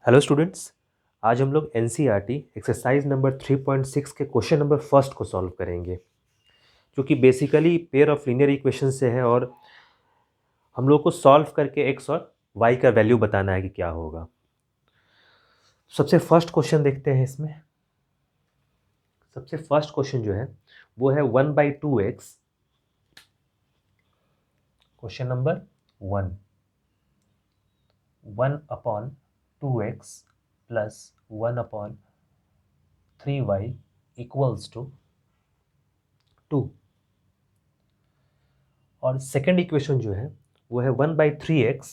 Hello students, आज हम लोग एनसीईआरटी एक्सरसाइज नंबर 3.6 के क्वेश्चन नंबर फर्स्ट को सॉल्व करेंगे, जो कि basically pair of linear equation से है और हम लोग को सॉल्व करके एक्स और वाई का वैल्यू बताना है कि क्या होगा। सबसे फर्स्ट क्वेश्चन देखते हैं। इसमें सबसे फर्स्ट क्वेश्चन जो है वो है 1/2x। Question number 1/2x plus 1/3y equals to 2। और सेकेंड इक्वेशन जो है वो है 1/3x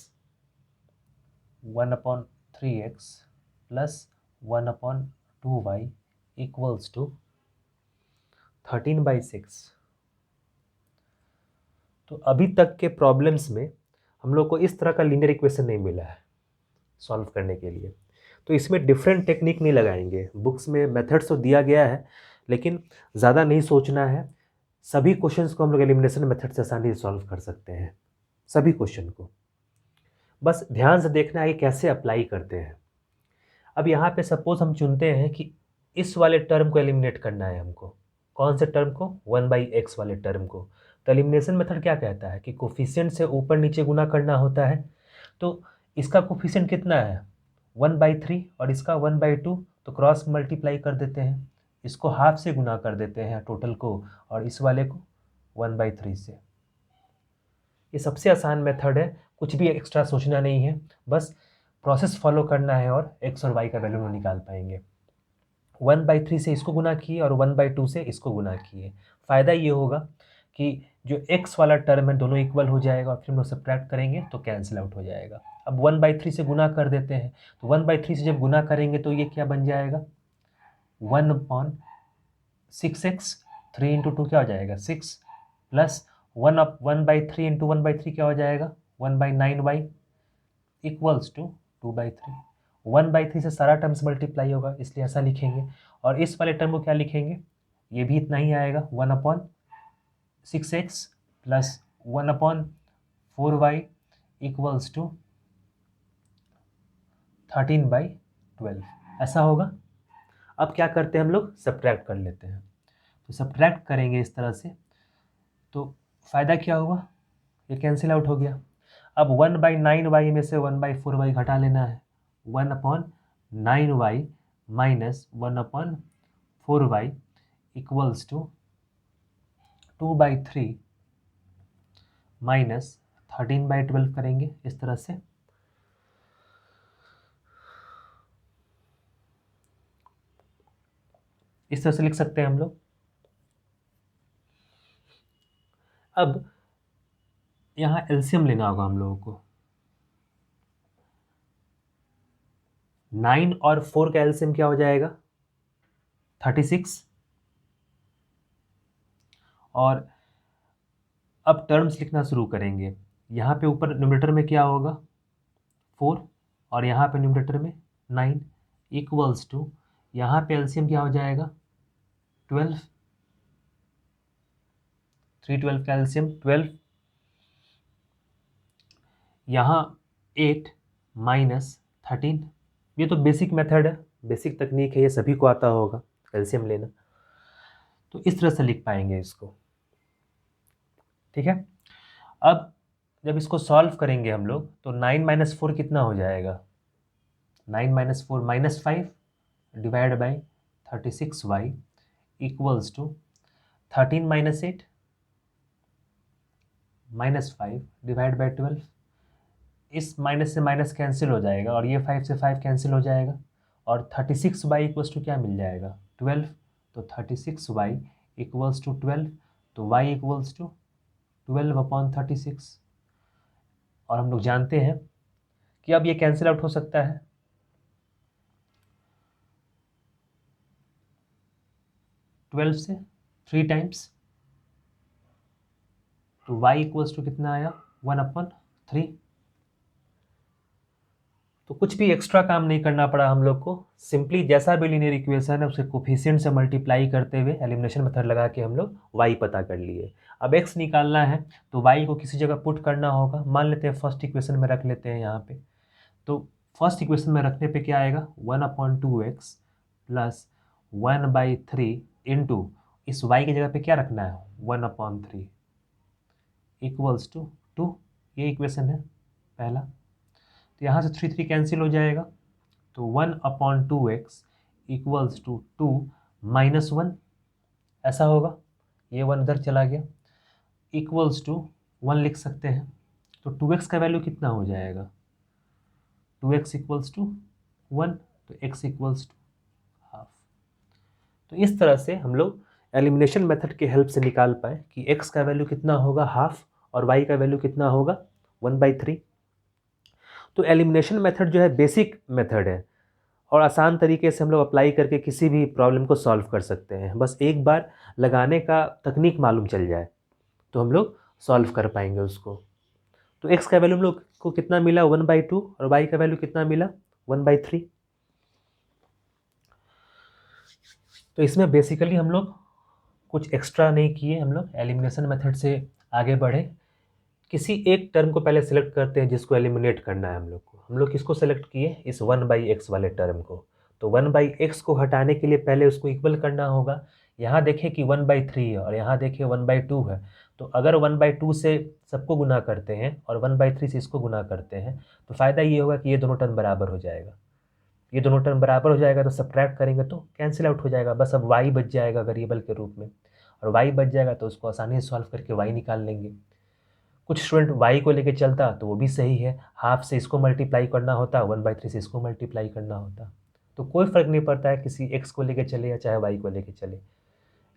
plus 1/2y equals to 13/6। तो अभी तक के प्रॉब्लम्स में हम लोग को इस तरह का लीनियर इक्वेशन नहीं मिला है सॉल्व करने के लिए, तो इसमें डिफरेंट टेक्निक नहीं लगाएंगे। बुक्स में मेथड्स तो दिया गया है, लेकिन ज़्यादा नहीं सोचना है। सभी क्वेश्चंस को हम लोग एलिमिनेशन मेथड से आसानी से सॉल्व कर सकते हैं। सभी क्वेश्चन को बस ध्यान से देखना है कि कैसे अप्लाई करते हैं। अब यहाँ पे सपोज हम चुनते हैं कि इस वाले टर्म को एलिमिनेट करना है हमको। कौन से टर्म को? 1/x वाले टर्म को। तो एलिमिनेशन मेथड क्या कहता है कि कोफिशिएंट से ऊपर नीचे गुना करना होता है। तो इसका कोफिशिएंट कितना है? 1/3 और इसका 1/2, तो क्रॉस मल्टीप्लाई कर देते हैं। इसको हाफ से गुना कर देते हैं टोटल को, और इस वाले को 1/3 से। ये सबसे आसान मेथड है, कुछ भी एक्स्ट्रा सोचना नहीं है, बस प्रोसेस फॉलो करना है और एक्स और वाई का वैल्यू हम निकाल पाएंगे। 1/3 से इसको गुना किए और 1/2 से इसको गुना किए। फ़ायदा ये होगा कि जो एक्स वाला टर्म है दोनों इक्वल हो जाएगा, और फिर हम लोग सब्ट्रैक्ट करेंगे तो कैंसिल आउट हो जाएगा। अब 1/3 से गुना कर देते हैं, तो 1/3 से जब गुना करेंगे तो ये क्या बन जाएगा? 1/6x। 3 इंटू 2 क्या हो जाएगा? 6 प्लस 1/3 इंटू 1/3 क्या हो जाएगा? 1/9y equals to 2/3। 1/3 से सारा टर्म्स मल्टीप्लाई होगा, इसलिए ऐसा लिखेंगे। और इस वाले टर्म को क्या लिखेंगे? ये भी इतना ही आएगा, 1/6x plus 1/4y equals to 13/12। ऐसा होगा। अब क्या करते हैं हम लोग? सब्ट्रैक्ट कर लेते हैं। तो सब्ट्रैक्ट करेंगे इस तरह से, तो फ़ायदा क्या हुआ? ये कैंसिल आउट हो गया। अब 1/9y में से 1/4y घटा लेना है। 1/9y minus 1/4y equals to 2/3 minus 13/12 करेंगे इस तरह से। इस तरह से लिख सकते हैं हम लोग। अब यहाँ एलसीएम लेना होगा हम लोगों को। 9 और 4 का एलसीएम क्या हो जाएगा? 36। और अब टर्म्स लिखना शुरू करेंगे। यहाँ पे ऊपर न्यूमरेटर में क्या होगा? 4, और यहाँ पे न्यूमरेटर में 9 इक्वल्स टू, यहाँ पे एलसीएम क्या हो जाएगा? 12। 3 12 का एलसीएम 12। यहाँ 8 माइनस 13। ये तो बेसिक मेथड है, बेसिक तकनीक है, ये सभी को आता होगा एलसीएम लेना। तो इस तरह से लिख पाएंगे इसको। ठीक है। अब जब इसको सॉल्व करेंगे हम लोग, तो 9 - 4 कितना हो जाएगा? 9 - 4 -5 divide by 36y equals to 13 - 8 -5 divide by 12। इस माइनस से माइनस कैंसिल हो जाएगा, और ये 5 से 5 कैंसिल हो जाएगा, और 36y इक्वल्स टू क्या मिल जाएगा? 12। तो 36y इक्वल्स टू 12, तो y इक्वल्स टू 12/36। और हम लोग जानते हैं कि अब ये कैंसिल आउट हो सकता है। 12 से 3 टाइम्स, तो y इक्वल्स टू कितना आया? 1/3। तो कुछ भी एक्स्ट्रा काम नहीं करना पड़ा हम लोग को। सिंपली जैसा भी लीनियर इक्वेशन है उसके कोफिशिएंट से मल्टीप्लाई करते हुए एलिमिनेशन मेथड लगा के हम लोग y पता कर लिए। अब x निकालना है, तो y को किसी जगह पुट करना होगा। मान लेते हैं फर्स्ट इक्वेशन में रख लेते हैं यहाँ पे। तो फर्स्ट इक्वेशन में रखने पे क्या आएगा, 1/2x प्लस 1/3 इंटू इस y की जगह पे क्या रखना है, 1/3 इक्वल्स टू 2। ये इक्वेशन है पहला। तो यहाँ से 3 3 कैंसिल हो जाएगा, तो 1/2x इक्वल्स टू 2 माइनस 1 ऐसा होगा। ये 1 इधर चला गया, इक्वल्स टू 1 लिख सकते हैं। तो 2x का वैल्यू कितना हो जाएगा, 2x इक्वल्स टू 1, तो x इक्वल्स टू हाफ। तो इस तरह से हम लोग एलिमिनेशन मेथड के हेल्प से निकाल पाए कि x का वैल्यू कितना होगा हाफ और y का वैल्यू कितना होगा 1/3। तो एलिमिनेशन मेथड जो है बेसिक मेथड है और आसान तरीके से हम लोग अप्लाई करके किसी भी प्रॉब्लम को सॉल्व कर सकते हैं। बस एक बार लगाने का तकनीक मालूम चल जाए तो हम लोग सॉल्व कर पाएंगे उसको। तो x का वैल्यू हम लोग को कितना मिला 1/2 और y का वैल्यू कितना मिला 1/3। तो इसमें बेसिकली हम लोग कुछ एक्स्ट्रा नहीं किए, हम लोग एलिमिनेशन मेथड से आगे बढ़े। किसी एक टर्म को पहले सेलेक्ट करते हैं जिसको एलिमिनेट करना है हम लोग को। हम लोग किसको सेलेक्ट किए, इस 1/x वाले टर्म को। तो 1/x को हटाने के लिए पहले उसको इक्वल करना होगा। यहाँ देखें कि 1/3 है और यहाँ देखें 1/2 है। तो अगर 1/2 से सबको गुना करते हैं और 1/3 से इसको गुना करते हैं तो फ़ायदा ये होगा कि ये दोनों टर्म बराबर हो जाएगा। ये दोनों टर्म बराबर हो जाएगा तो सब्ट्रैक्ट करेंगे तो कैंसिल आउट हो जाएगा। बस अब y बच जाएगा वेरिएबल के रूप में, और y बच जाएगा तो उसको आसानी से सॉल्व करके y निकाल लेंगे। कुछ स्टूडेंट y को लेके चलता तो वो भी सही है, हाफ से इसको मल्टीप्लाई करना होता, 1/3 से इसको मल्टीप्लाई करना होता। तो कोई फ़र्क नहीं पड़ता है किसी x को लेके चले या चाहे y को लेके चले,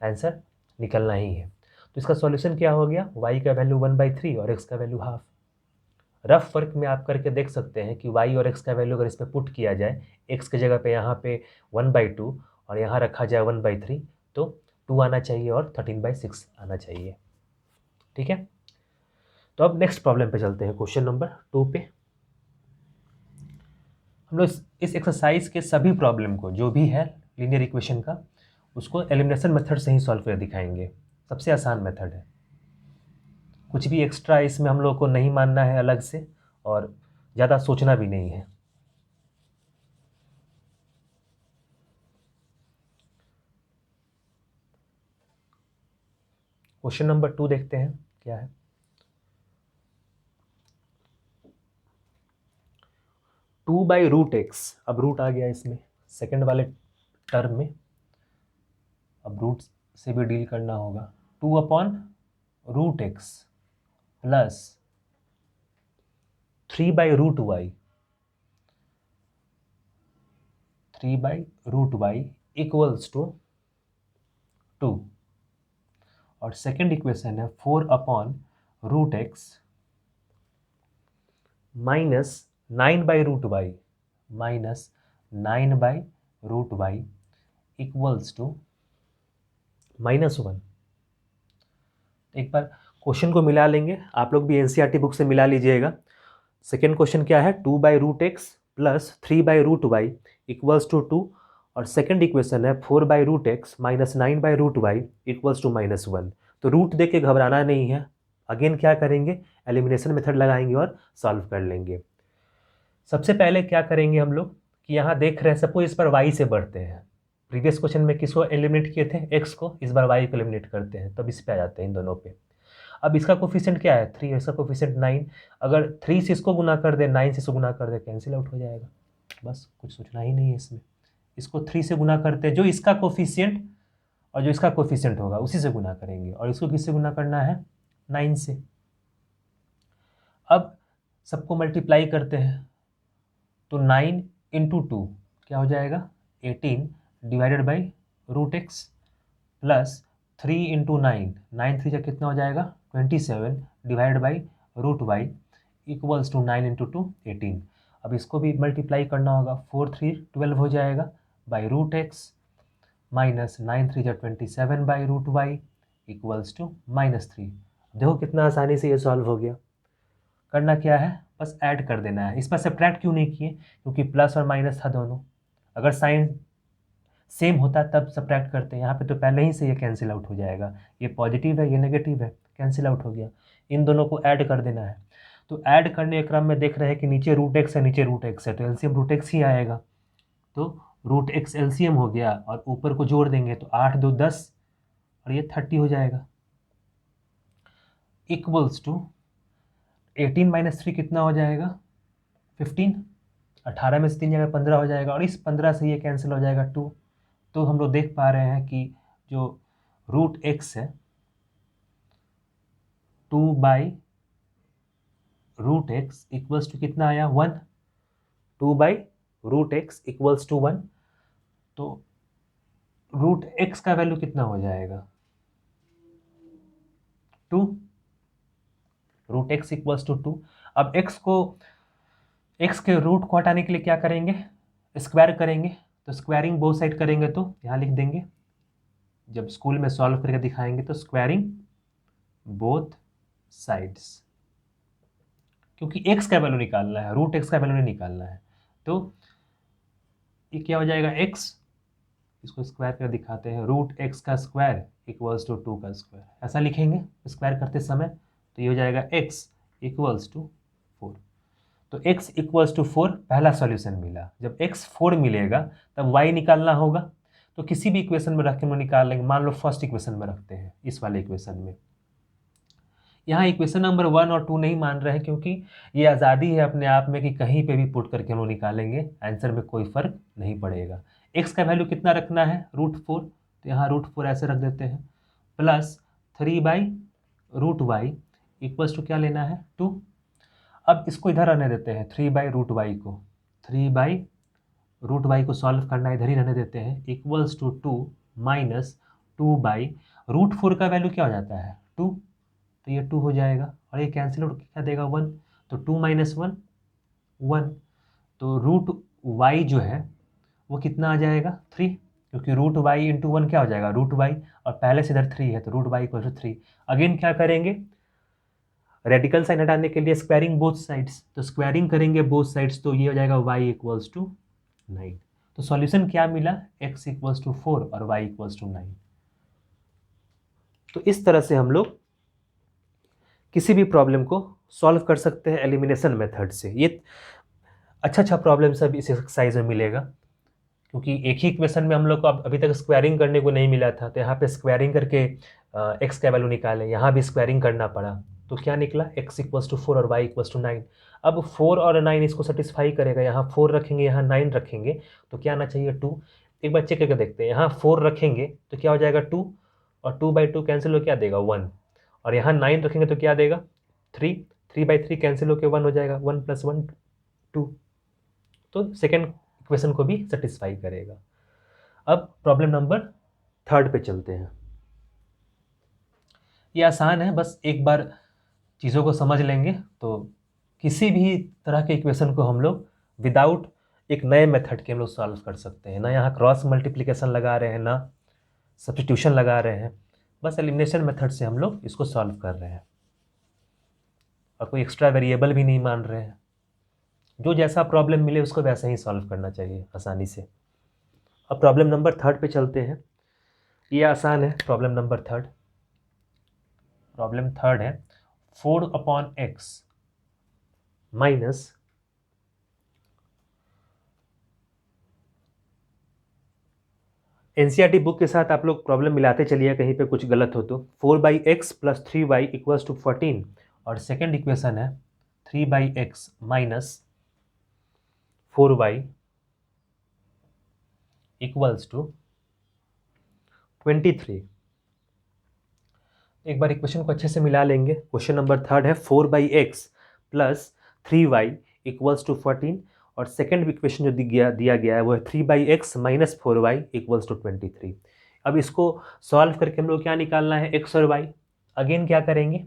आंसर निकलना ही है। तो इसका सॉल्यूशन क्या हो गया, y का वैल्यू 1/3 और x का वैल्यू हाफ। रफ वर्क में आप करके देख सकते हैं कि y और x का वैल्यू अगर इसमें पुट किया जाए, x की जगह पे यहाँ पे 1/2 और यहाँ रखा जाए 1/3 तो 2 आना चाहिए और 13/6 आना चाहिए। ठीक है, तो अब नेक्स्ट प्रॉब्लम पे चलते हैं, क्वेश्चन नंबर 2 पे। हम लोग इस एक्सरसाइज के सभी प्रॉब्लम को जो भी है लीनियर इक्वेशन का उसको एलिमिनेशन मेथड से ही सॉल्व कर दिखाएंगे। सबसे आसान मेथड है, कुछ भी एक्स्ट्रा इसमें हम लोग को नहीं मानना है अलग से और ज़्यादा सोचना भी नहीं है। क्वेश्चन नंबर 2 देखते हैं क्या है। 2/√x, अब रूट आ गया इसमें सेकंड वाले टर्म में, अब रूट से भी डील करना होगा। 2/√x plus 3/√y, 3/√y equals to 2। और सेकेंड इक्वेशन है 4/√x minus 9/√y, minus 9/√y equals to -1। एक बार क्वेश्चन को मिला लेंगे, आप लोग भी एनसीईआरटी बुक से मिला लीजिएगा। सेकेंड क्वेश्चन क्या है, 2/√x plus 3/√y equals to 2 और सेकेंड इक्वेशन है 4/√x minus 9/√y equals to -1। तो रूट देख के घबराना नहीं है, अगेन क्या करेंगे, एलिमिनेशन मेथड लगाएंगे और सॉल्व कर लेंगे। सबसे पहले क्या करेंगे हम लोग कि यहाँ देख रहे हैं सबको इस पर y से बढ़ते हैं। प्रीवियस क्वेश्चन में किसको एलिमिनेट किए थे, x को, इस बार y को एलिमिनेट करते हैं, तब इस पे आ जाते हैं इन दोनों पे। अब इसका कोफिशिएंट क्या है 3, इसका कोफिशिएंट 9। अगर 3 से इसको गुना कर दे, 9 से इसको गुना कर दे, कैंसिल आउट हो जाएगा। बस कुछ सोचना ही नहीं है इसमें। इसको 3 से गुना करते हैं, जो इसका कोफिशिएंट और जो इसका कोफिशिएंट होगा उसी से गुना करेंगे, और इसको किससे गुना करना है 9 से। अब सबको मल्टीप्लाई करते हैं तो 9 इंटू 2 क्या हो जाएगा 18 divided by √x plus 3 into 9, 9 3 कितना हो जाएगा 27 divided by √y equals to 9 into 2 18। अब इसको भी मल्टीप्लाई करना होगा, 4 3 12 हो जाएगा by √x minus 9 3 27 by √y equals to -3। देखो कितना आसानी से ये सॉल्व हो गया। करना क्या है, बस ऐड कर देना है। इस पर सब्ट्रैक्ट क्यों नहीं किए, क्योंकि प्लस और माइनस था दोनों, अगर साइन सेम होता तब सब्ट्रैक्ट करते हैं। यहाँ पे तो पहले ही से ये कैंसिल आउट हो जाएगा, ये पॉजिटिव है ये नेगेटिव है, कैंसिल आउट हो गया। इन दोनों को ऐड कर देना है। तो ऐड करने के क्रम में देख रहे हैं कि नीचे रूट एक्स है, नीचे रूट एक्स है, तो एलसीएम रूट एक्स ही आएगा। तो रूट एक्स एलसीएम हो गया और ऊपर को जोड़ देंगे तो 8 2 10 और ये 30 हो जाएगा, इक्वल्स टू 18 माइनस 3 कितना हो जाएगा 15, 18 में से 3 जाएगा 15 हो जाएगा, और इस 15 से ये कैंसिल हो जाएगा 2। तो हम लोग देख पा रहे हैं कि जो रूट एक्स है 2 by root x equals to कितना आया 1, 2 by root x equals to 1। तो रूट एक्स का वैल्यू कितना हो जाएगा 2, रूट एक्स इक्वल्स टू 2। अब एक्स के रूट को हटाने के लिए क्या करेंगे, स्क्वायर करेंगे। तो स्क्वायरिंग बोथ साइड करेंगे तो यहाँ लिख देंगे, जब स्कूल में सॉल्व करके दिखाएंगे तो स्क्वायरिंग बोथ साइड्स, क्योंकि एक्स का वैल्यू निकालना है, रूट एक्स का वैल्यू नहीं निकालना है। तो ये क्या हो जाएगा एक्स, इसको स्क्वायर कर दिखाते हैं, रूट एक्स का स्क्वायर इक्वल्स टू 2 का स्क्वायर, ऐसा लिखेंगे स्क्वायर करते समय। तो ये हो जाएगा एक्स इक्वल्स टू 4। तो x इक्वल्स टू 4 पहला सॉल्यूशन मिला। जब x 4 मिलेगा तब y निकालना होगा। तो किसी भी इक्वेशन में रख के हम निकाल लेंगे। मान लो फर्स्ट इक्वेशन में रखते हैं, इस वाले इक्वेशन में। यहाँ इक्वेशन नंबर 1 और 2 नहीं मान रहे हैं, क्योंकि ये आज़ादी है अपने आप में कि कहीं पे भी पुट करके हम लोग निकालेंगे, आंसर में कोई फर्क नहीं पड़ेगा। x का वैल्यू कितना रखना है √4, तो यहाँ √4 ऐसे रख देते हैं, plus 3 by root y equals to क्या लेना है 2। अब इसको इधर रहने देते हैं, 3 बाई रूट वाई को, 3 बाई रूट वाई को सॉल्व करना इधर ही रहने देते हैं, इक्वल्स टू 2 माइनस 2 बाई √4 का वैल्यू क्या हो जाता है 2, तो ये 2 हो जाएगा, और ये कैंसिल आउट क्या देगा 1, तो 2 माइनस 1 1। तो रूट वाई जो है वो कितना आ जाएगा 3, क्योंकि रूट वाई इंटू 1 क्या हो जाएगा रूट वाई, और पहले से इधर 3 है तो root y equal to 3। Again क्या करेंगे, रेडिकल साइन हटाने के लिए स्क्वायरिंग बोथ साइड्स, तो स्क्वायरिंग करेंगे बोथ साइड्स, तो ये हो जाएगा y इक्वल्स टू 9। तो सॉल्यूशन क्या मिला, x इक्वल्स टू 4 और y इक्वल्स टू 9। तो इस तरह से हम लोग किसी भी प्रॉब्लम को सॉल्व कर सकते हैं एलिमिनेशन मेथड से। ये अच्छा प्रॉब्लम सब इस एक्सरसाइज में मिलेगा, क्योंकि एक ही इक्वेशन में हम लोग को अभी तक स्क्वायरिंग करने को नहीं मिला था। तो यहाँ पे स्क्वायरिंग करके x का वैल्यू निकालें, यहाँ भी स्क्वायरिंग करना पड़ा, तो क्या निकला x इक्वल्स टू 4 और y इक्वल्स टू 9। अब 4 और 9 इसको सेटिस्फाई करेगा, यहाँ 4 रखेंगे यहाँ 9 रखेंगे, तो क्या आना चाहिए 2। एक बार चेक करके देखते हैं, यहाँ 4 रखेंगे तो क्या हो जाएगा 2, और 2 बाई 2 कैंसिल हो क्या देगा 1, और यहाँ 9 रखेंगे तो क्या देगा 3, 3 बाई 3 कैंसिल होकर 1 हो जाएगा, 1 + 1 2। तो सेकेंड इक्वेशन को भी सेटिस्फाई करेगा। अब प्रॉब्लम नंबर 3 पे चलते हैं। ये आसान है, बस एक बार चीज़ों को समझ लेंगे तो किसी भी तरह के इक्वेशन को हम लोग विदाउट एक नए मेथड के हम लोग सॉल्व कर सकते हैं। ना यहाँ क्रॉस मल्टीप्लिकेशन लगा रहे हैं, ना सब्स्टिट्यूशन लगा रहे हैं, बस एलिमिनेशन मेथड से हम लोग इसको सॉल्व कर रहे हैं, और कोई एक्स्ट्रा वेरिएबल भी नहीं मान रहे हैं। जो जैसा प्रॉब्लम मिले उसको वैसे ही सॉल्व करना चाहिए आसानी से। अब प्रॉब्लम नंबर 3 पे चलते हैं। ये आसान है प्रॉब्लम नंबर 3। प्रॉब्लम 3 है 4/x माइनस एनसीईआरटी बुक के साथ आप लोग प्रॉब्लम मिलाते चलिए, कहीं पे कुछ गलत हो तो। 4/x + 3y इक्वल्स टू 14, और सेकेंड इक्वेशन है 3/x minus 4y equals to 23। एक बार इक्वेशन को अच्छे से मिला लेंगे। क्वेश्चन नंबर 3 है 4/x + 3y इक्वल्स टू 14, और सेकेंड इक्वेशन जो दिया गया है वो है 3/x minus 4y equals to 23। अब इसको सॉल्व करके हम लोग क्या निकालना है x और y। अगेन क्या करेंगे,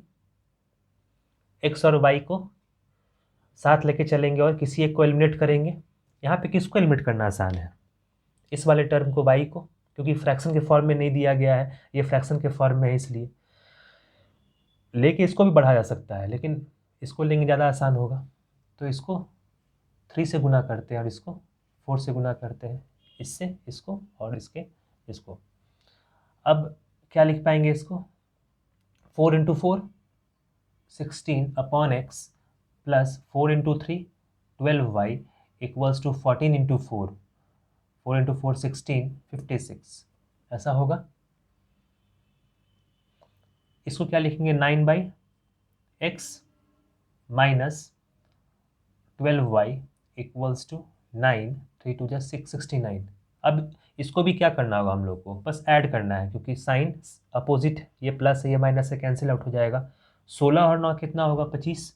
x और y को साथ लेके चलेंगे और किसी एक को एलिमिनेट करेंगे। यहाँ पे किसको एलिमिनेट करना आसान है, इस वाले टर्म को y को, क्योंकि फ्रैक्शन के फॉर्म में नहीं दिया गया है, ये फ्रैक्शन के फॉर्म में है, इसलिए लेके इसको भी बढ़ाया जा सकता है, लेकिन इसको लेंगे ज़्यादा आसान होगा। तो इसको 3 से गुना करते हैं और इसको 4 से गुना करते हैं, इससे इसको और इसको। अब क्या लिख पाएंगे इसको, 4 × 4 16/x plus 4 into 3 12y equals to 14 into 4 into 4 16 56 ऐसा होगा। इसको क्या लिखेंगे 9/x minus 12y equals to 9 3 2 6 69। अब इसको भी क्या करना होगा हम लोग को, बस ऐड करना है क्योंकि साइन अपोजिट, ये प्लस है ये माइनस से कैंसिल आउट हो जाएगा। 16 और 9 कितना होगा 25,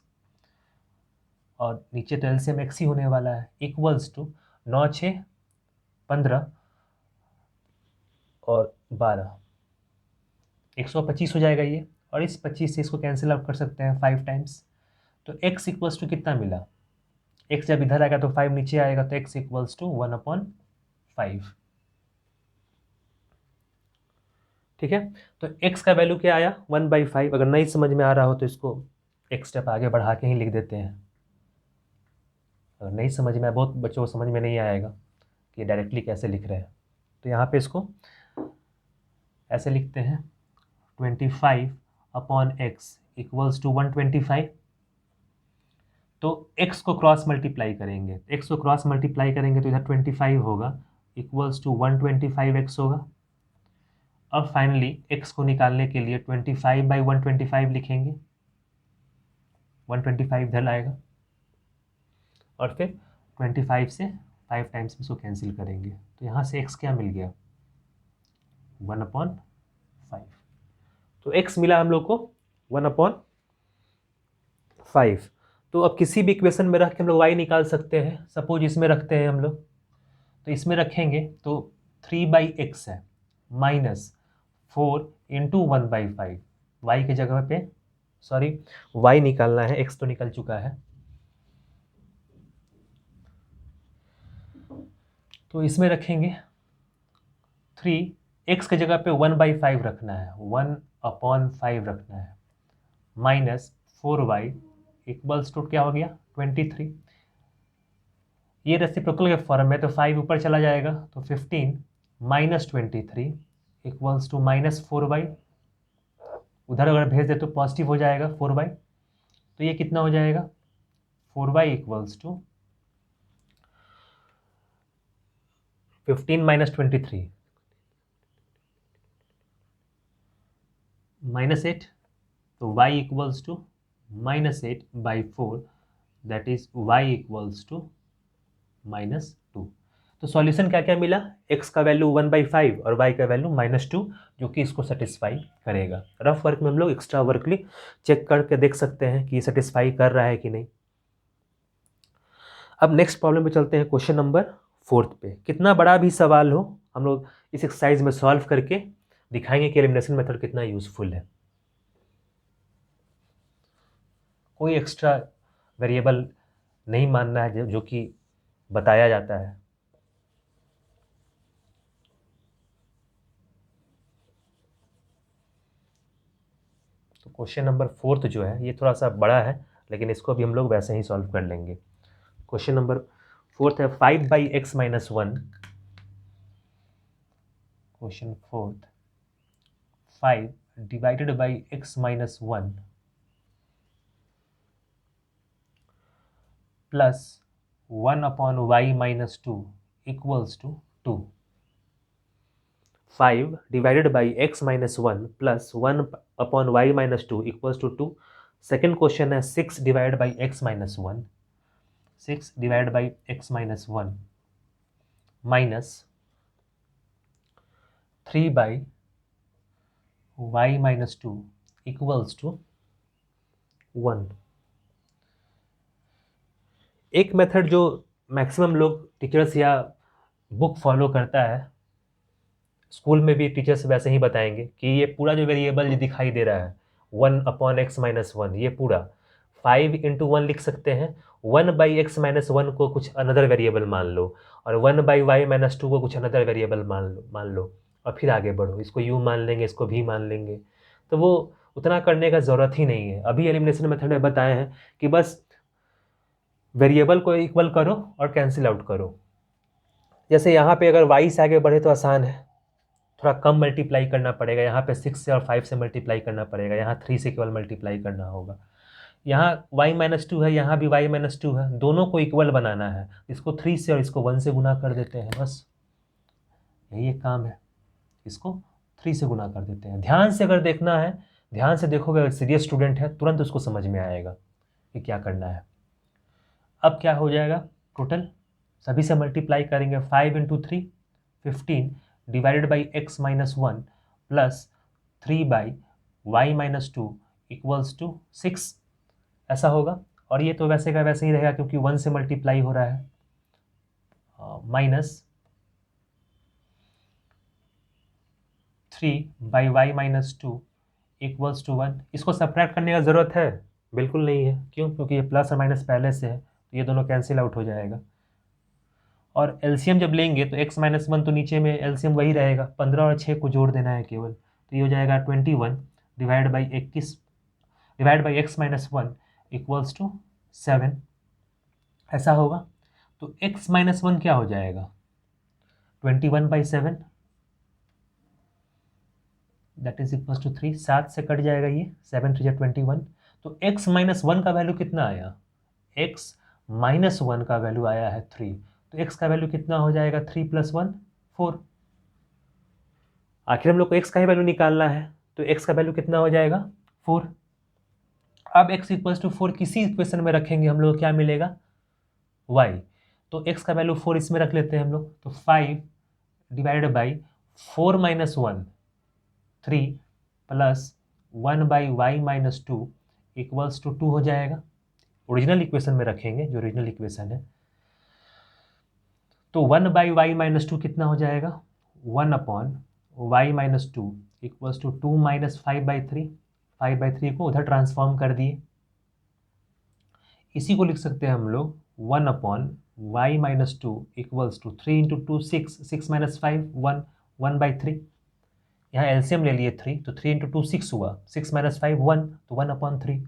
और नीचे तो एलसीएम एक्स ही होने वाला है, इक्वल्स टू 9 6 15 और 12 125 हो जाएगा ये, और इस 25 से इसको कैंसिल आउट कर सकते हैं 5 टाइम्स। तो x इक्वल्स टू कितना मिला, x जब इधर आएगा तो 5 नीचे आएगा, तो x इक्वल्स टू 1/5। ठीक है, तो x का वैल्यू क्या आया 1/5। अगर नहीं समझ में आ रहा हो तो इसको एक स्टेप आगे बढ़ा के ही लिख देते हैं। अगर नहीं समझ में आया, बहुत बच्चों को समझ में नहीं आएगा कि डायरेक्टली कैसे लिख रहे हैं, तो यहाँ पे इसको ऐसे लिखते हैं 25/x इक्वल्स टू 125। तो x को क्रॉस मल्टीप्लाई करेंगे, x को क्रॉस मल्टीप्लाई करेंगे तो इधर 25 होगा इक्वल्स टू 125x होगा। अब फाइनली x को निकालने के लिए 25/125 लिखेंगे, 125 इधर आएगा, और फिर 25 से 5 टाइम्स इसको कैंसिल करेंगे, तो यहाँ से x क्या मिल गया 1/5। तो x मिला हम लोग को 1/5। तो अब किसी भी इक्वेशन में रख के हम लोग y निकाल सकते हैं। सपोज इसमें रखते हैं हम लोग, तो इसमें रखेंगे तो 3/x है माइनस 4 इंटू 1/5, y के जगह पे सॉरी y निकालना है, x तो निकल चुका है। तो इसमें रखेंगे 3, x के जगह पे 1/5 रखना है, 1/5 रखना है, माइनस 4y इक्वल्स टू क्या हो गया 23। ये रेसिप्रोकल के फॉर्म में, तो 5 ऊपर चला जाएगा, तो 15 minus 23 equals to minus 4y। उधर अगर भेज दे तो पॉजिटिव हो जाएगा 4y, तो ये कितना हो जाएगा 4y इक्वल्स टू 15 माइनस 23 -8, तो y equals to -8/4, that is y equals to -2। तो सॉल्यूशन क्या क्या मिला, x का वैल्यू 1/5 और y का वैल्यू -2, जो कि इसको सेटिस्फाई करेगा। रफ वर्क में हम लोग एक्स्ट्रा वर्कली चेक करके देख सकते हैं कि सेटिस्फाई कर रहा है कि नहीं। अब नेक्स्ट प्रॉब्लम पे चलते हैं, क्वेश्चन नंबर 4 पे। कितना बड़ा भी सवाल हो, हम लोग इस एक्सरसाइज में सॉल्व करके दिखाएंगे कि एलिमिनेशन मेथड कितना यूजफुल है। कोई एक्स्ट्रा वेरिएबल नहीं मानना है जो कि बताया जाता है। तो क्वेश्चन नंबर 4 जो है ये थोड़ा सा बड़ा है, लेकिन इसको भी हम लोग वैसे ही सॉल्व कर लेंगे। क्वेश्चन नंबर 4 है 5/x - 1। Question 4 5 divided by x - 1 plus 1/y - 2 equals to 2। 5 divided by x - 1 plus 1/y - 2 equals to 2। Second question है 6 divided by x - 1, 6 divided by x - 1 minus 3/y - 2 equals to 1। एक method जो maximum लोग teachers या book follow करता है, school में भी teachers वैसे ही बताएंगे कि ये पूरा जो वेरिएबल दिखाई दे रहा है 1/x - 1, ये पूरा 5 इंटू 1 लिख सकते हैं। 1/x - 1 को कुछ अनदर वेरिएबल मान लो, और 1/y - 2 को कुछ अनदर वेरिएबल मान लो, और फिर आगे बढ़ो। इसको यू मान लेंगे, इसको भी मान लेंगे, तो वो उतना करने का ज़रूरत ही नहीं है। अभी एलिमिनेशन मेथड में बताए हैं कि बस वेरिएबल को इक्वल करो और कैंसिल आउट करो। जैसे यहाँ पे अगर y से आगे बढ़े तो आसान है, थोड़ा कम मल्टीप्लाई करना पड़ेगा। यहाँ पे 6 से और 5 से मल्टीप्लाई करना पड़ेगा, यहाँ 3 से केवल मल्टीप्लाई करना होगा। यहाँ y-2 है, यहाँ भी y-2 है, दोनों को इक्वल बनाना है। इसको 3 से और इसको 1 से गुना कर देते हैं, बस यही एक काम है। इसको 3 से गुना कर देते हैं। ध्यान से अगर देखना है, ध्यान से देखोगे, अगर सीरियस स्टूडेंट है तुरंत उसको समझ में आएगा कि क्या करना है। अब क्या हो जाएगा, टोटल सभी से मल्टीप्लाई करेंगे। 5 × 3 15 divided by x-1 plus 3/y-2 equals to 6, ऐसा होगा। और ये तो वैसे का वैसे ही रहेगा क्योंकि 1 से मल्टीप्लाई हो रहा है, माइनस 3/y-2 इक्वल्स टू 1। इसको सब्ट्रैक्ट करने का ज़रूरत है? बिल्कुल नहीं है। क्यों? क्योंकि ये प्लस और माइनस पहले से है, तो ये दोनों कैंसिल आउट हो जाएगा। और एलसीएम जब लेंगे तो x-1 तो नीचे में एलसीएम वही रहेगा, 15 और 6 को जोड़ देना है केवल, तो ये हो जाएगा 21 divide by 21 divide by x-1 equals to 7, ऐसा होगा। तो x-1 क्या हो जाएगा, 21/7, दैट इज इक्वल्स टू 3। 7 से कट जाएगा ये, 7 3 21। तो x-1 का वैल्यू कितना आया, x-1 का वैल्यू आया है 3। तो x का वैल्यू कितना हो जाएगा, 3 + 1 4। आखिर हम लोग को x का ही वैल्यू निकालना है, तो x का वैल्यू कितना हो जाएगा, 4। अब x = 4 किसी इक्वेशन में रखेंगे हम लोग, क्या मिलेगा, y। तो x का वैल्यू 4 इसमें रख लेते हैं हम लोग, तो 5 divided by 4 - 1 3 plus 1/y-2 equals to 2 हो जाएगा। ओरिजिनल इक्वेशन में रखेंगे, जो ओरिजिनल इक्वेशन है। तो 1/y-2 कितना हो जाएगा, 1/y-2 इक्वल्स टू 2 - 5/3। 5/3 को उधर ट्रांसफॉर्म कर दिए। इसी को लिख सकते हैं हम लोग 1/y-2 इक्वल्स टू 3 × 2 6, 6 - 5 1, 1/3। यहाँ एलसीएम ले लिए 3, तो 3 × 2 6 हुआ, 6 - 5 1, तो 1/3।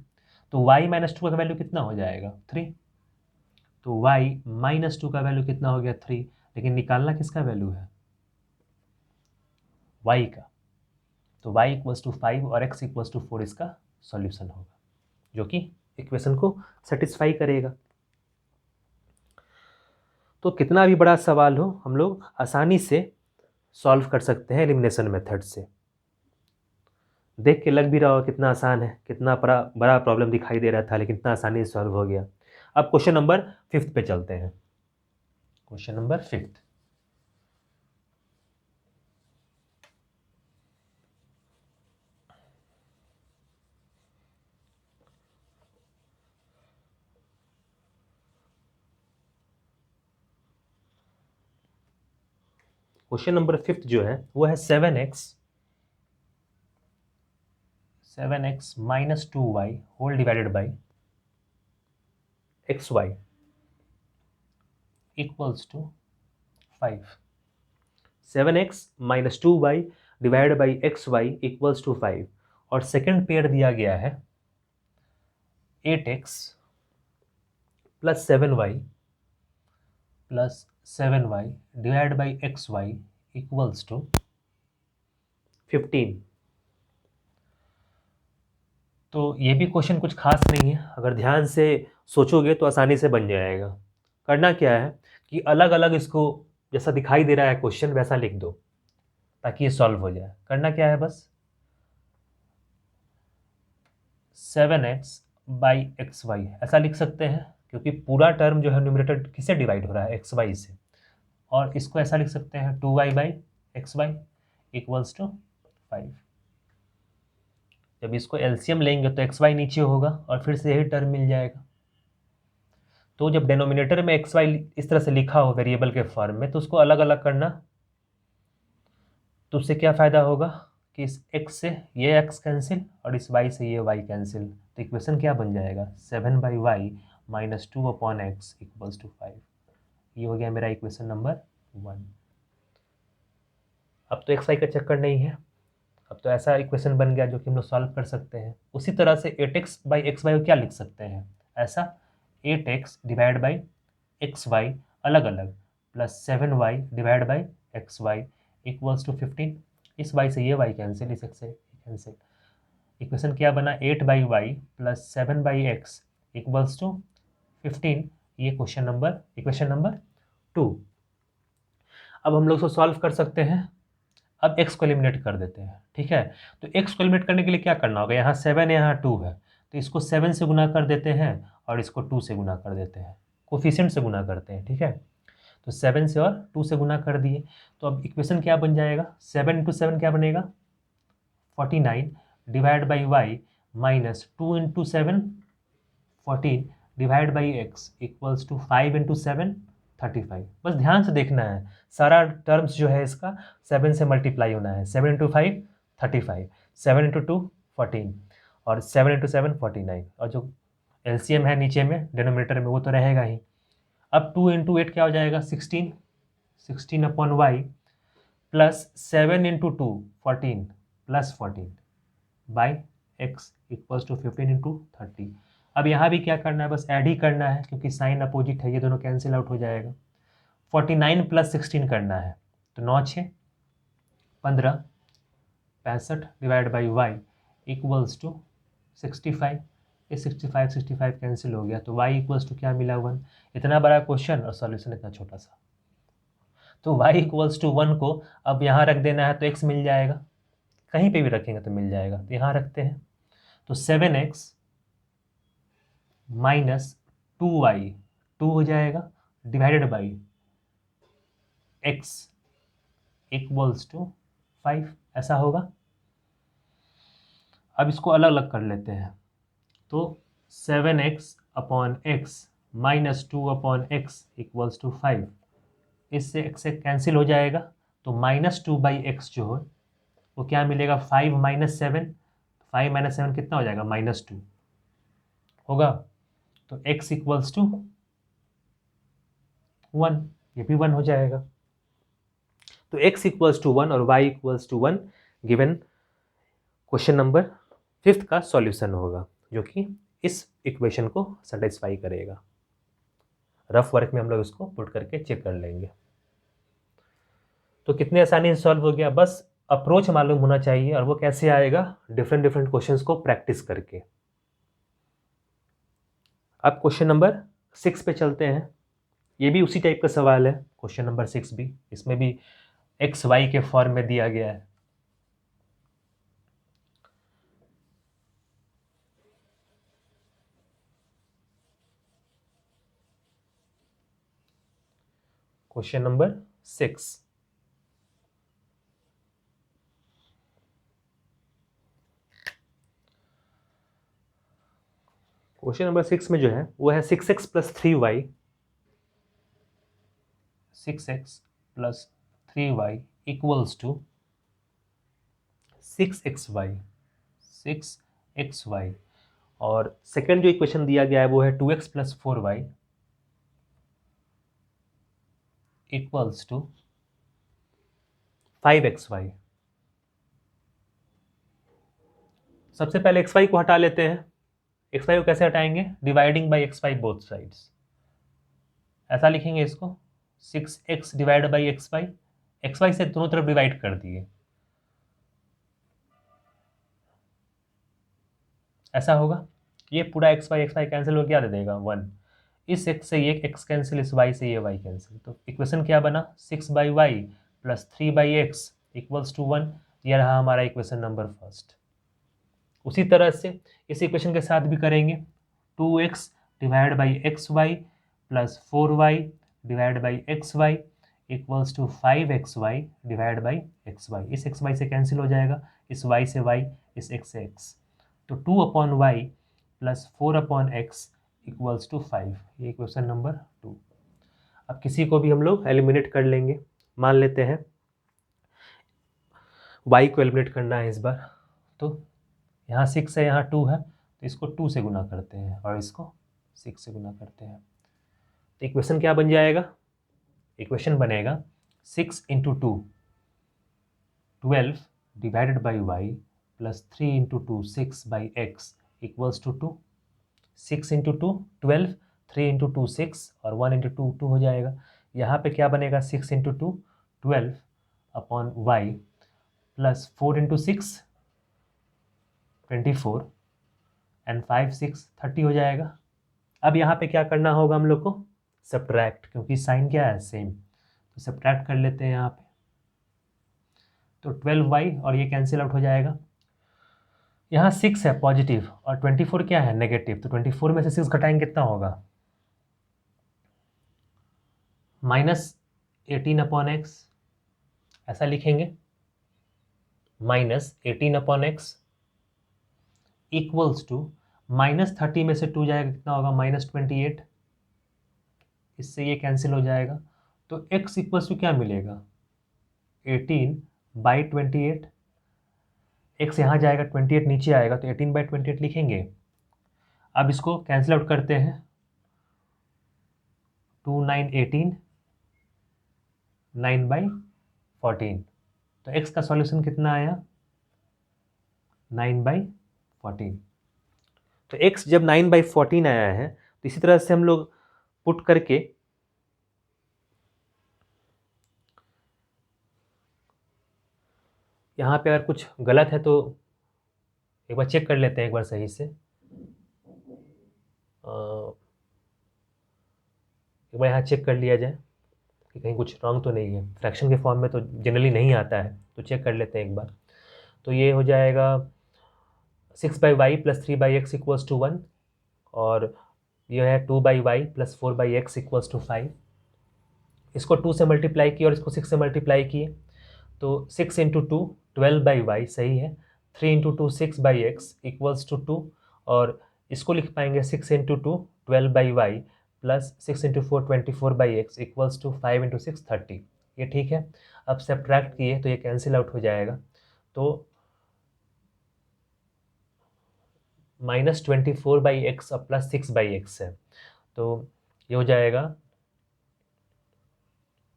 तो y-2 का वैल्यू कितना हो जाएगा, 3। तो y-2 का वैल्यू कितना हो गया, 3। लेकिन निकालना किसका वैल्यू है, y का। तो y = 5 और x = 4 इसका सॉल्यूशन होगा, जो कि इक्वेशन को सेटिस्फाई करेगा। तो कितना भी बड़ा सवाल हो, हम लोग आसानी से सॉल्व कर सकते हैं एलिमिनेशन मेथड से। देख के लग भी रहा हो कितना आसान है, कितना बड़ा बड़ा प्रॉब्लम दिखाई दे रहा था, लेकिन इतना आसानी से सॉल्व हो गया। अब क्वेश्चन नंबर 5 पे चलते हैं। Question number 5। क्वेश्चन नंबर 5 जो है वो है 7x - 2y whole divided by xy equals to 5। 7x - 2y divided by xy equals to 5। और सेकेंड पेयर दिया गया है 8x + 7y + 7y divide by xy equals to 15। तो ये भी क्वेश्चन कुछ खास नहीं है, अगर ध्यान से सोचोगे तो आसानी से बन जाएगा। करना क्या है कि अलग अलग इसको जैसा दिखाई दे रहा है क्वेश्चन वैसा लिख दो, ताकि ये सॉल्व हो जाए। करना क्या है, बस 7x/xy ऐसा लिख सकते हैं, क्योंकि पूरा टर्म जो है न्यूमरेटर किससे डिवाइड हो रहा है, xy से। और इसको ऐसा लिख सकते हैं 2y/xy इक्वल्स टू 5। जब इसको एलसीएम लेंगे तो xy नीचे होगा और फिर से यही टर्म मिल जाएगा। तो जब डेनोमिनेटर में xy इस तरह से लिखा हो वेरिएबल के फॉर्म में, तो उसको अलग अलग करना। तो उससे क्या फ़ायदा होगा कि इस x से ये x कैंसिल और इस y से ये y कैंसिल। तो इक्वेशन क्या बन जाएगा, 7/y - 2/x इक्वल्स टू 5। ये हो गया मेरा इक्वेशन नंबर 1। अब तो xy का चक्कर नहीं है, अब तो ऐसा इक्वेशन बन गया जो कि हम लोग सॉल्व कर सकते हैं। उसी तरह से 8x/xy को क्या लिख सकते हैं, ऐसा 8x डिवाइड बाई xy अलग अलग plus 7y divide by xy equals to 15। इस y से ये y कैंसिल, इस x से कैंसिल। इक्वेशन क्या बना, 8/y plus 7/x equals to 15। ये इक्वेशन नंबर 2। अब हम लोग इसको सॉल्व कर सकते हैं। अब x को एलिमिनेट कर देते हैं, ठीक है। तो x को एलिमिनेट करने के लिए क्या करना होगा, यहाँ 7 है, यहाँ 2 है, तो इसको 7 से गुना कर देते हैं और इसको 2 से गुना कर देते हैं, कोफिशिएंट से गुना करते हैं, ठीक है। तो 7 से और 2 से गुना कर दिए, तो अब इक्वेशन क्या बन जाएगा, 7 इंटू 7 क्या बनेगा, 49 divide by y minus 2 into 7 14 divide by x equals to 5 into 7 35। बस ध्यान से देखना है, सारा टर्म्स जो है इसका 7 से मल्टीप्लाई होना है। 7 इंटू 5 35, 7 इंटू 2 14 और 7 इंटू 7 49, और जो एलसीएम है नीचे में डिनोमिनेटर में वो तो रहेगा ही। अब 2 इंटू 8 क्या हो जाएगा, 16, 16 upon y plus 7 into 2 14 plus 14 by x equals to 15 into 30। अब यहाँ भी क्या करना है, बस ऐड ही करना है क्योंकि साइन अपोजिट है, ये दोनों कैंसिल आउट हो जाएगा। 49 प्लस 16 करना है, तो 9 6 15 65 divide by y equals to 65। ये 65 कैंसिल हो गया, तो y इक्वल्स टू क्या मिला, 1। इतना बड़ा क्वेश्चन और सॉल्यूशन इतना छोटा सा। तो y इक्वल्स टू 1 को अब यहाँ रख देना है तो x मिल जाएगा, कहीं पे भी रखेंगे तो मिल जाएगा, तो यहाँ रखते हैं। तो 7x माइनस 2y 2 हो जाएगा divided by x equals to 5, ऐसा होगा। अब इसको अलग अलग कर लेते हैं, तो 7x upon x minus 2 upon x equals to 5, इससे x से कैंसिल हो जाएगा, तो -2/x जो है वो क्या मिलेगा, 5 माइनस 7, 5 माइनस 7 कितना हो जाएगा, -2 होगा। तो x इक्वल्स टू 1, ये भी 1 हो जाएगा। तो x इक्वल्स टू 1 और y equals to 1 given question number 5 का सॉल्यूशन होगा, जो कि इस इक्वेशन को सेटिस्फाई करेगा। रफ वर्क में हम लोग इसको पुट करके चेक कर लेंगे। तो कितने आसानी से सॉल्व हो गया, बस अप्रोच मालूम होना चाहिए, और वो कैसे आएगा, डिफरेंट डिफरेंट क्वेश्चंस को प्रैक्टिस करके। अब क्वेश्चन नंबर 6 पे चलते हैं। ये भी उसी टाइप का सवाल है, क्वेश्चन नंबर 6 भी, इसमें भी एक्स वाई के फॉर्म में दिया गया है। क्वेश्चन नंबर 6, क्वेश्चन नंबर 6 में जो है वो है 6x plus 3y 6x plus 3y equals to 6xy, और सेकेंड जो इक्वेशन दिया गया है वो है 2x plus 4y equals to 5xy। सबसे पहले xy को हटा लेते हैं। xy को कैसे हटाएंगे, dividing by xy both sides, ऐसा लिखेंगे इसको, 6x डिवाइड बाई xy से दोनों तरफ डिवाइड कर दिए, ऐसा होगा। ये पूरा xy कैंसिल हो गया, दे देगा 1। इस x से ये x कैंसिल, इस y से ये y कैंसिल, तो इक्वेशन क्या बना, 6/y plus 3/x equals to 1। ये रहा हमारा इक्वेशन नंबर फर्स्ट। उसी तरह से इस इक्वेशन के साथ भी करेंगे, 2x divide by xy plus 4y divide by xy equals to 5xy divide by xy। इस xy से कैंसिल हो जाएगा, इस y से y, इस x से x, तो 2/y plus 4/x equals to 5। ये इक्वेशन नंबर 2। अब किसी को भी हम लोग एलिमिनेट कर लेंगे। मान लेते हैं y को एलिमिनेट करना है इस बार, तो यहाँ 6 है, यहाँ 2 है, तो इसको 2 से गुना करते हैं और इसको 6 से गुना करते हैं, तो इक्वेशन क्या बन जाएगा, इक्वेशन बनेगा 6 into 2 12 divided by y plus 3 into 2 6 by x equals to 2। 6 into 2 12, 3 into 2 6 और 1 इंटू 2 2 हो जाएगा। यहाँ पे क्या बनेगा, 6 into 2 12 upon y plus 4 into 6 24 and 5 6 30 हो जाएगा। अब यहाँ पे क्या करना होगा हम लोग को, सब्ट्रैक्ट, क्योंकि साइन क्या है, सेम, तो सब्ट्रैक्ट कर लेते हैं यहाँ पे। तो 12y और ये कैंसिल आउट हो जाएगा। यहाँ 6 है पॉजिटिव और 24 क्या है, नेगेटिव, तो 24 में से 6 घटाएंगे कितना होगा, -18/x, ऐसा लिखेंगे, -18/x इक्वल्स टू -30 में से 2 जाएगा कितना होगा, -28, इससे ये कैंसिल हो जाएगा। तो x इक्वल्स टू क्या मिलेगा, 18/28, x यहाँ जाएगा, 28 नीचे आएगा, तो 18/28 लिखेंगे। अब इसको कैंसिल आउट करते हैं, 2 9 18, 9/14, तो x का सॉल्यूशन कितना आया, 9/14। तो x जब 9/14 आया है, तो इसी तरह से हम लोग पुट करके यहाँ पे अगर कुछ गलत है तो एक बार चेक कर लेते हैं, एक बार सही से, एक बार यहाँ चेक कर लिया जाए कि कहीं कुछ रॉन्ग तो नहीं है। फ्रैक्शन के फॉर्म में तो जनरली नहीं आता है, तो चेक कर लेते हैं एक बार। तो ये हो जाएगा 6/y + 3/x इक्वल्स टू 1, और यह है 2/y + 4/x इक्वल्स टू 5। इसको 2 से मल्टीप्लाई किए और इसको 6 से मल्टीप्लाई किए, तो 6 × 2 12/y सही है, 3 × 2 6/x इक्वल्स टू 2, और इसको लिख पाएंगे 6 × 2 12/y plus 6 × 4 24/x equals to 5 × 6 30। ये ठीक है। अब सब्ट्रैक्ट किए तो ये कैंसिल आउट हो जाएगा, तो -24/x और +6/x है, तो ये हो जाएगा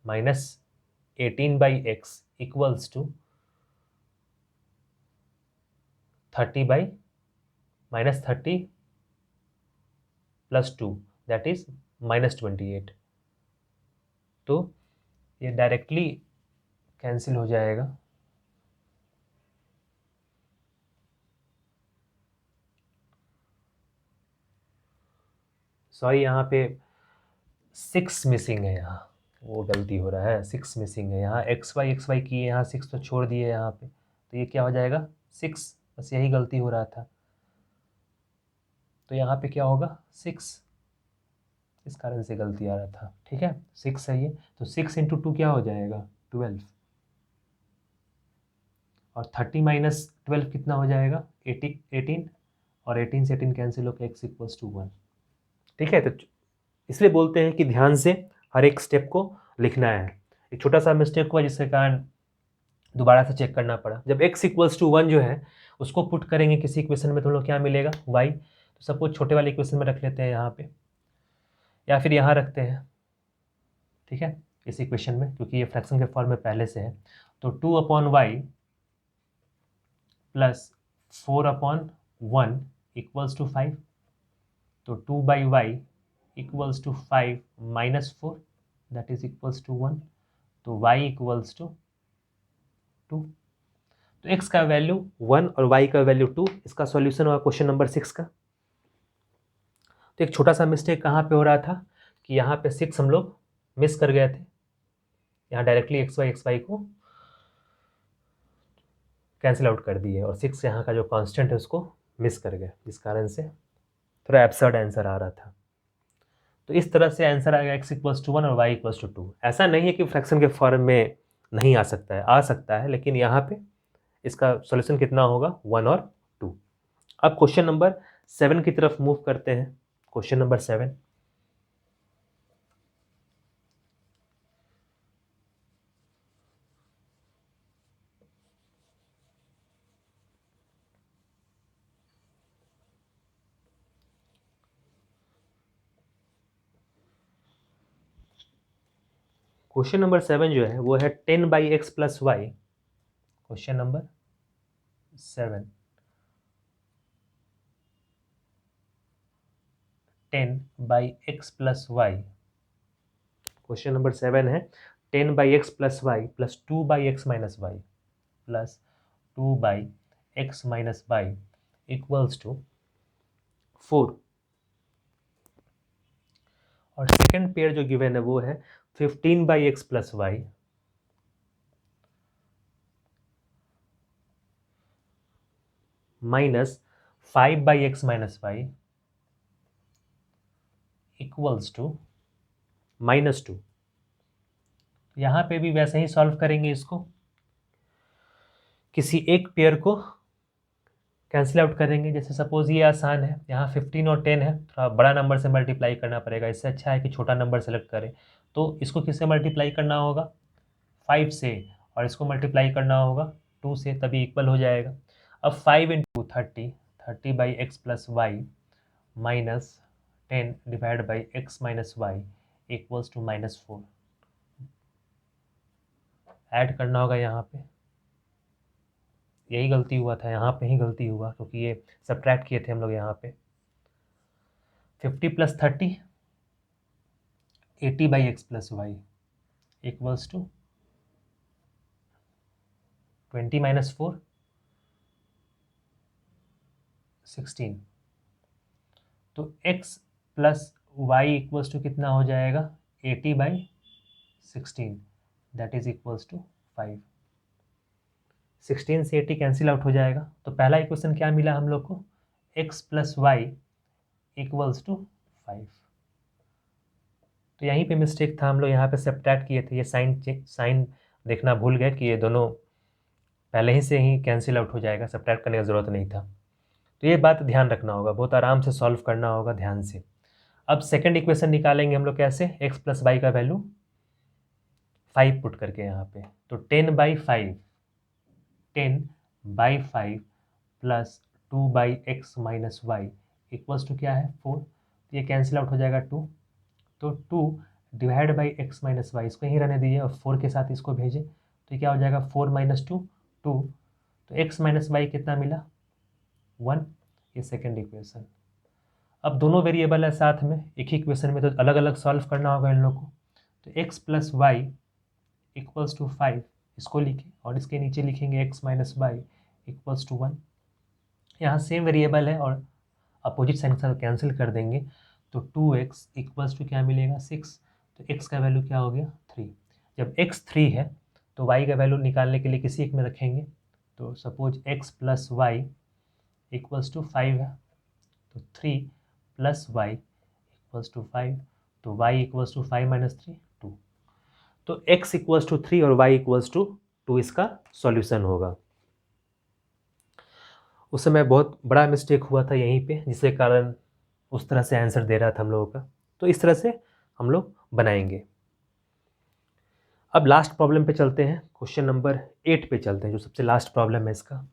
-18/x equals to 30 + 2 that is -28। तो ये डायरेक्टली कैंसिल हो जाएगा। सॉरी, यहाँ पे 6 मिसिंग है, यहाँ वो गलती हो रहा है, 6 मिसिंग है यहाँ, xy किए, यहाँ 6 तो छोड़ दिए यहाँ पे, तो ये क्या हो जाएगा 6, बस यही गलती हो रहा था। तो यहाँ पे क्या होगा 6, इस कारण से गलती आ रहा था, ठीक है, 6 सही है। तो 6 × 2 क्या हो जाएगा 12, और 30 - 12 कितना हो जाएगा 18, और 18 से 18 कैंसिल होकर x इक्वल्स टू 1। ठीक है, तो इसलिए बोलते हैं कि ध्यान से हर एक स्टेप को लिखना है। एक छोटा सा मिस्टेक हुआ जिसके कारण दोबारा से चेक करना पड़ा। जब x इक्वल्स टू 1 जो है उसको पुट करेंगे किसी इक्वेशन में तो हम लोग क्या मिलेगा y, तो सपोज छोटे वाले इक्वेशन में रख लेते हैं यहाँ पे, या फिर यहाँ रखते हैं, ठीक है, इस इक्वेशन में, क्योंकि ये फ्रैक्शन के फॉर्म में पहले से है। तो 2/y प्लस 4/1 इक्वल्स टू 5, तो 2/y equals to 5 - 4 that is equals to 1, तो y इक्वल्स टू 2। तो x का वैल्यू 1 और y का वैल्यू 2, इसका सॉल्यूशन होगा क्वेश्चन नंबर 6 का। तो एक छोटा सा मिस्टेक कहाँ पे हो रहा था कि यहाँ पे 6 हम लोग मिस कर गए थे, यहाँ डायरेक्टली xy को कैंसिल आउट कर दिए, और 6 यहाँ का जो कांस्टेंट है उसको मिस कर गए, जिस कारण से थोड़ा एब्सर्ड आंसर आ रहा था। तो इस तरह से आंसर आएगा x इक्वल्स टू 1 और y इक्वल्स टू 2। ऐसा नहीं है कि फ्रैक्शन के फॉर्म में नहीं आ सकता है, आ सकता है, लेकिन यहाँ पे इसका सॉल्यूशन कितना होगा 1 और 2। अब क्वेश्चन नंबर 7 की तरफ मूव करते हैं। क्वेश्चन नंबर 7, क्वेश्चन नंबर 7 जो है वो है 10/x + y। Question number 7, 10/x + y। Question number 7 है 10/x + y plus 2/x - y plus 2/x - y equals to 4 और सेकेंड पेयर जो गिवन है वो है 15/x plus y minus 5/x minus y equals to -2। यहाँ पे भी वैसे ही सॉल्व करेंगे इसको, किसी एक पेयर को कैंसिल आउट करेंगे। जैसे सपोज ये आसान है, यहाँ 15 और 10 है, थोड़ा बड़ा नंबर से मल्टीप्लाई करना पड़ेगा, इससे अच्छा है कि छोटा नंबर सेलेक्ट करें। तो इसको किससे मल्टीप्लाई करना होगा, 5 से, और इसको मल्टीप्लाई करना होगा 2 से, तभी इक्वल हो जाएगा। अब 5 into 30/x plus y minus 10 divide by x minus y equals to -4। Add करना होगा यहाँ पे, यही गलती हुआ था, यहाँ पे ही गलती हुआ क्योंकि ये सब्ट्रैक्ट किए थे हम लोग यहाँ पे। 50 + 30 80/x plus y equals to 20 - 4 16। तो x plus y equals to कितना हो जाएगा, 80/16, दैट इज इक्वल्स टू 5। 16 से 80 कैंसिल आउट हो जाएगा। तो पहला इक्वेशन क्या मिला हम लोग को, x plus y equals to 5। तो यहीं पे मिस्टेक था, हम लोग यहाँ पे सब्ट्रैक्ट किए थे, ये साइन देखना भूल गए कि ये दोनों पहले ही से ही कैंसिल आउट हो जाएगा, सब्ट्रैक्ट करने की ज़रूरत नहीं था। तो ये बात ध्यान रखना होगा, बहुत आराम से सॉल्व करना होगा ध्यान से। अब सेकंड इक्वेशन निकालेंगे हम लोग कैसे, x प्लस वाई का वैल्यू 5 पुट करके यहाँ पे। तो 10/5 plus 2/x minus y equals to क्या है, 4। ये कैंसिल आउट हो जाएगा 2। तो 2 divide by x minus y, इसको यहीं रहने दीजिए और 4 के साथ इसको भेजें, तो क्या हो जाएगा 4 - 2 2। तो x माइनस वाई कितना मिला, 1। ये सेकेंड इक्वेशन। अब दोनों वेरिएबल है साथ में, एक ही इक्वेशन में, तो अलग अलग सॉल्व करना होगा इन लोगों को। तो x plus y equals to 5 इसको लिखें, और इसके नीचे लिखेंगे x minus y equals to 1। यहाँ सेम वेरिएबल है और अपोजिट साइन से कैंसिल कर देंगे, तो 2x इक्वल्स टू क्या मिलेगा, 6। तो x का वैल्यू क्या हो गया, 3। जब x 3 है तो y का वैल्यू निकालने के लिए किसी एक में रखेंगे। तो suppose x plus y equals to 5 है, तो 3 प्लस वाई इक्वल्स टू 5। तो y इक्वल्स टू 5 - 3 2। तो x इक्वल्स टू 3 और y इक्वल्स टू 2 इसका सॉल्यूशन होगा। उस समय बहुत बड़ा मिस्टेक हुआ था यहीं पे, जिसके कारण उस तरह से आंसर दे रहा था हम लोगों का। तो इस तरह से हम लोग बनाएंगे। अब लास्ट प्रॉब्लम पे चलते हैं, क्वेश्चन नंबर 8 पे चलते हैं, जो सबसे लास्ट प्रॉब्लम है इसका।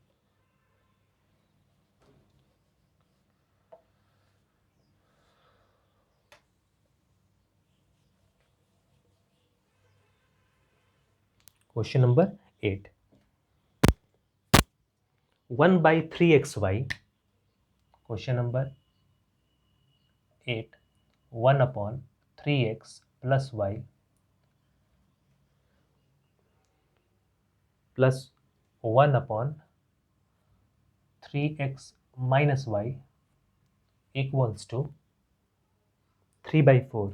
Question number 8, 1/3xy। Question number 8, 1/3x plus y plus 1/3x minus y equals to 3/4।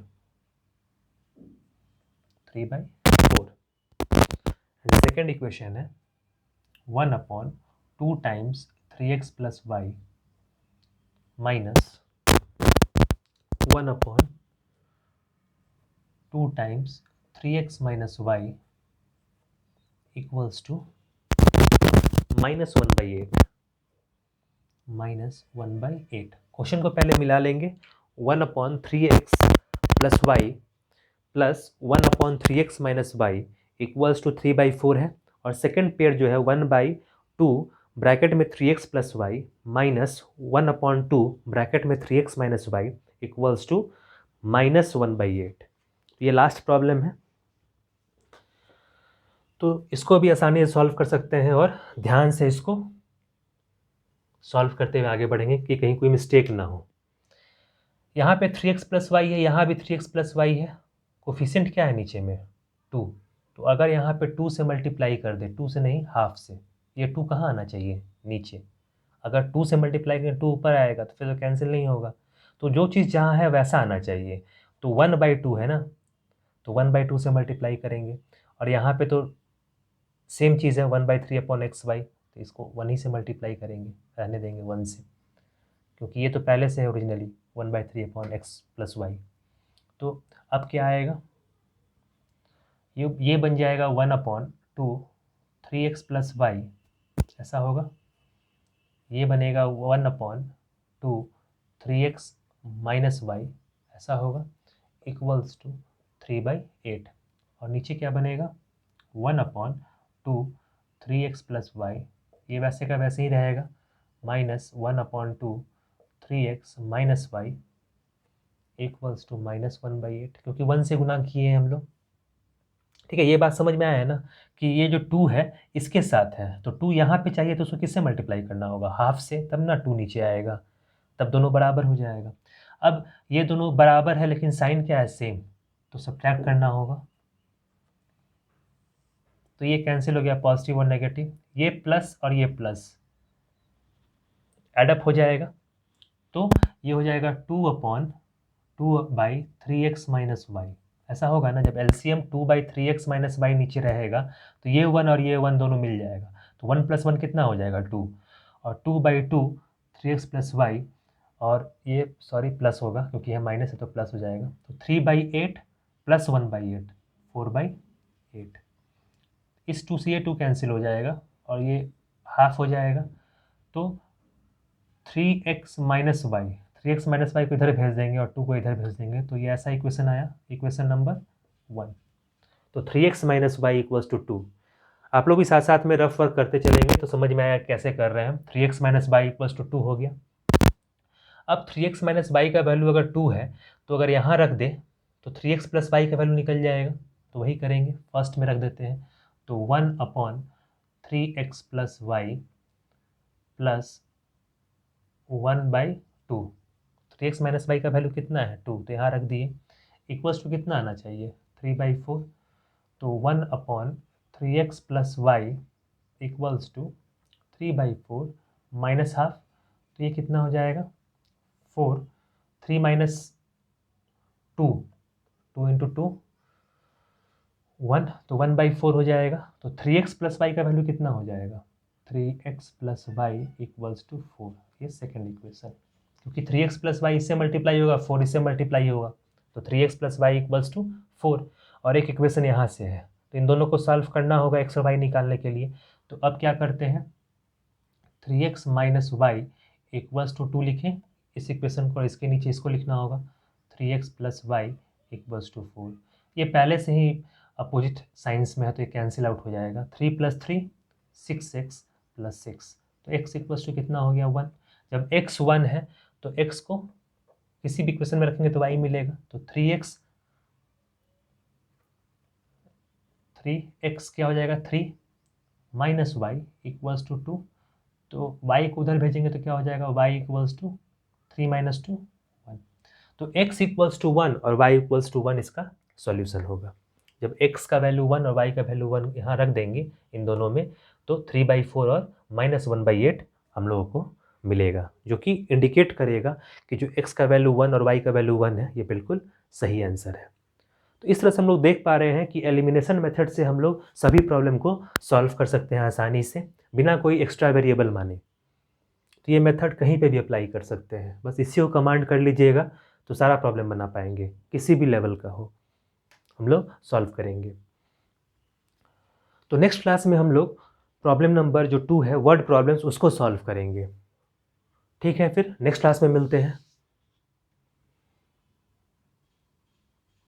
3/4। Second equation है 1/2 times 3x plus y minus 1/2 times 3x minus y equals to -1/8। -1/8। Question को पहले मिला लेंगे, 1/3x plus y plus 1/3x minus y equals to 3/4 है, और second pair जो है 1/2 bracket में 3x plus y minus 1/2 bracket में 3x minus y equals to -1/8। ये लास्ट प्रॉब्लम है, तो इसको भी आसानी से सॉल्व कर सकते हैं, और ध्यान से इसको सॉल्व करते हुए आगे बढ़ेंगे कि कहीं कोई मिस्टेक ना हो। यहाँ पे 3x प्लस वाई है, यहाँ भी 3x प्लस वाई है, कोफिशिएंट क्या है नीचे में, 2। तो अगर यहाँ पे 2 से मल्टीप्लाई कर दे, 2 से नहीं हाफ से, ये 2 कहाँ आना चाहिए, नीचे। अगर 2 से मल्टीप्लाई करें 2 ऊपर आएगा तो फिर तो कैंसिल नहीं होगा। तो जो चीज़ जहाँ है वैसा आना चाहिए। तो 1/2 है ना, तो 1/2 से मल्टीप्लाई करेंगे, और यहाँ पे तो सेम चीज़ है 1/3/xy, तो इसको 1 ही से मल्टीप्लाई करेंगे, रहने देंगे 1 से, क्योंकि ये तो पहले से है ओरिजिनली 1/3/x + y। तो अब क्या आएगा, ये बन जाएगा 1/2 3x + y, ऐसा होगा। ये बनेगा 1/2 3x - y, ऐसा होगा, इक्वल्स टू 3/8। और नीचे क्या बनेगा, 1/2 3x + y, ये वैसे का वैसे ही रहेगा, -1/2 3x - y इक्वल्स टू -1/8, क्योंकि 1 से गुना किए हैं हम लोग। ठीक है, ये बात समझ में आया है ना, कि ये जो 2 है इसके साथ है, तो 2 यहाँ पे चाहिए तो उसको किससे मल्टीप्लाई करना होगा, हाफ से, तब ना 2 नीचे आएगा, तब दोनों बराबर हो जाएगा। अब ये दोनों बराबर है लेकिन साइन क्या है, सेम, तो सब्ट्रैक्ट करना होगा। तो ये कैंसिल हो गया, पॉजिटिव और नेगेटिव, ये प्लस और ये प्लस एडअप हो जाएगा, तो ये हो जाएगा 2/3x - y, ऐसा होगा ना। जब एलसीएम 2/3x - y नीचे रहेगा तो ये 1 और ये 1 दोनों मिल जाएगा, तो 1 + 1 कितना हो जाएगा 2, और 2/2 3x + y, और ये सॉरी प्लस होगा क्योंकि यह माइनस है तो प्लस हो जाएगा, तो 3/8 + 1/8 4/8। इस 2 से ये 2 कैंसिल हो जाएगा और ये हाफ हो जाएगा, तो 3x - y, 3x - y को इधर भेज देंगे और 2 को इधर भेज देंगे, तो ये ऐसा इक्वेशन आया, इक्वेशन नंबर 1। तो 3x - y = 2। आप लोग भी साथ साथ में रफ वर्क करते चलेंगे तो समझ में आया कैसे कर रहे हैं हम। 3x - y = 2 हो गया। अब 3x - y का वैल्यू अगर 2 है तो अगर यहाँ रख दें तो 3x + y का वैल्यू निकल जाएगा, तो वही करेंगे, फर्स्ट में रख देते हैं, तो 1/3x + y plus 1/2, 3x - y का वैल्यू कितना है 2, तो यहाँ रख दिए, इक्वल्स टू कितना आना चाहिए 3/4, तो 1/3x + y equals to 3/4 minus half, तो ये कितना हो जाएगा 4, 3 - 2, 2 × 2 1, तो 1/4 हो जाएगा। तो 3x + y का वैल्यू कितना हो जाएगा, 3x + y इक्वल्स टू 4, ये सेकेंड इक्वेशन, क्योंकि 3x + y इससे मल्टीप्लाई होगा, 4 इससे मल्टीप्लाई होगा, तो 3x + y इक्वल्स टू 4, और एक इक्वेशन यहाँ से है, तो इन दोनों को सॉल्व करना होगा x और y निकालने के लिए। तो अब क्या करते हैं, 3x - y इक्वल्स टू 2 लिखें इस इक्वेशन को, और इसके नीचे इसको लिखना होगा 3x + y इक्वल्स टू 4। ये पहले से ही अपोजिट साइंस में है तो ये कैंसिल आउट हो जाएगा, 3 + 3 6x + 6, तो x इक्वल्स टू कितना हो गया 1। जब x 1 है तो x को किसी भी इक्वेशन में रखेंगे तो y मिलेगा, तो 3x क्या हो जाएगा 3 - y इक्वल्स टू 2, तो y को उधर भेजेंगे तो क्या हो जाएगा y इक्वल्स टू 3 - 2 1, तो x इक्वल्स टू 1 और y इक्वल्स टू 1 इसका सॉल्यूशन होगा। जब x का वैल्यू 1 और y का वैल्यू 1 यहाँ रख देंगे इन दोनों में, तो 3/4 और -1/8 हम लोगों को मिलेगा, जो कि इंडिकेट करेगा कि जो x का वैल्यू 1 और y का वैल्यू 1 है ये बिल्कुल सही आंसर है। तो इस तरह से हम लोग देख पा रहे हैं कि एलिमिनेशन मेथड से हम लोग सभी प्रॉब्लम को सॉल्व कर सकते हैं आसानी से, बिना कोई एक्स्ट्रा वेरिएबल माने। तो ये मेथड कहीं पे भी अप्लाई कर सकते हैं, बस इसी को कमांड कर लीजिएगा तो सारा प्रॉब्लम बना पाएंगे, किसी भी लेवल का हो हम लोग सॉल्व करेंगे। तो नेक्स्ट क्लास में हम लोग प्रॉब्लम नंबर जो 2 है वर्ड प्रॉब्लम्स उसको सॉल्व करेंगे। ठीक है, फिर नेक्स्ट क्लास में मिलते हैं।